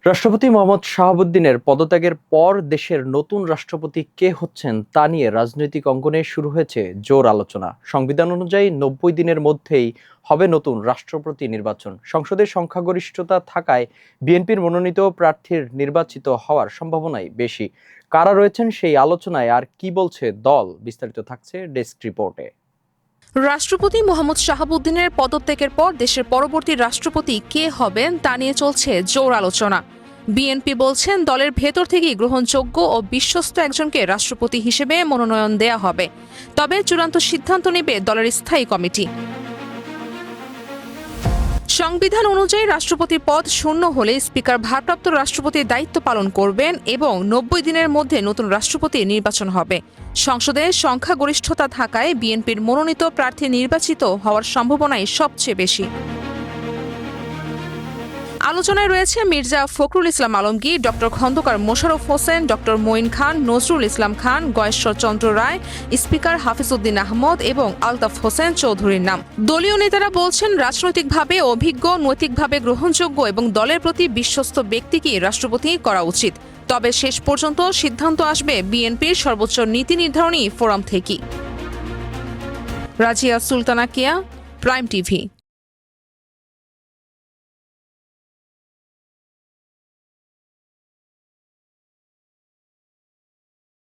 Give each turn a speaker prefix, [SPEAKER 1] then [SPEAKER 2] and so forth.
[SPEAKER 1] রাষ্ট্রপতি মোহাম্মদ শাহাবুদ্দিনের পদত্যাগের পর দেশের নতুন রাষ্ট্রপতি কে হচ্ছেন তা নিয়ে রাজনৈতিক অঙ্গনে শুরু হয়েছে জোর আলোচনা। সংবিধান অনুযায়ী ৯০ দিনের মধ্যেই হবে নতুন রাষ্ট্রপতি নির্বাচন। সংসদের সংখ্যাগরিষ্ঠতা থাকায় বিএনপির মনোনীত প্রার্থীর নির্বাচিত হওয়ার সম্ভাবনাই বেশি। কারা রয়েছেন সেই আলোচনায় আর কি বলছে দল, বিস্তারিত থাকছে ডেস্ক রিপোর্টে।
[SPEAKER 2] রাষ্ট্রপতি মোহাম্মদ শাহাবুদ্দিনের পদত্যাগের পর দেশের পরবর্তী রাষ্ট্রপতি কে হবেন তা নিয়ে চলছে জোর আলোচনা। বিএনপি বলছেন দলের ভেতর থেকেই গ্রহণযোগ্য ও বিশ্বস্ত একজনকে রাষ্ট্রপতি হিসেবে মনোনয়ন দেয়া হবে, তবে চূড়ান্ত সিদ্ধান্ত নেবে দলের স্থায়ী কমিটি। সংবিধান অনুযায়ী রাষ্ট্রপতির পদ শূন্য হলে স্পিকার ভারপ্রাপ্ত রাষ্ট্রপতির দায়িত্ব পালন করবেন এবং ৯০ দিনের মধ্যে নতুন রাষ্ট্রপতির নির্বাচন হবে। সংসদে সংখ্যাগরিষ্ঠতা থাকায় বিএনপির মনোনীত প্রার্থী নির্বাচিত হওয়ার সম্ভাবনাই সবচেয়ে বেশি। আলোচনায় রয়েছে মির্জা ফখরুল ইসলাম আলমগীর, ডক্টর খন্দকার মোশাররফ হোসেন, ডক্টর মঈন খান, নজরুল ইসলাম খান, গয়েশ্বর চন্দ্র রায়, স্পিকার হাফিজউদ্দিন আহমদ এবং আলতাফ হোসেন চৌধুরীর নাম। দলীয় নেতারা বলছেন রাজনৈতিকভাবে অভিজ্ঞ, নৈতিকভাবে গ্রহণযোগ্য এবং দলের প্রতি বিশ্বস্ত ব্যক্তিকে রাষ্ট্রপতি করা উচিত। তবে শেষ পর্যন্ত সিদ্ধান্ত আসবে বিএনপির সর্বোচ্চ নীতি নির্ধারণী ফোরাম থেকেই। রাজিয়া সুলতানা কেয়া, প্রাইম টিভি।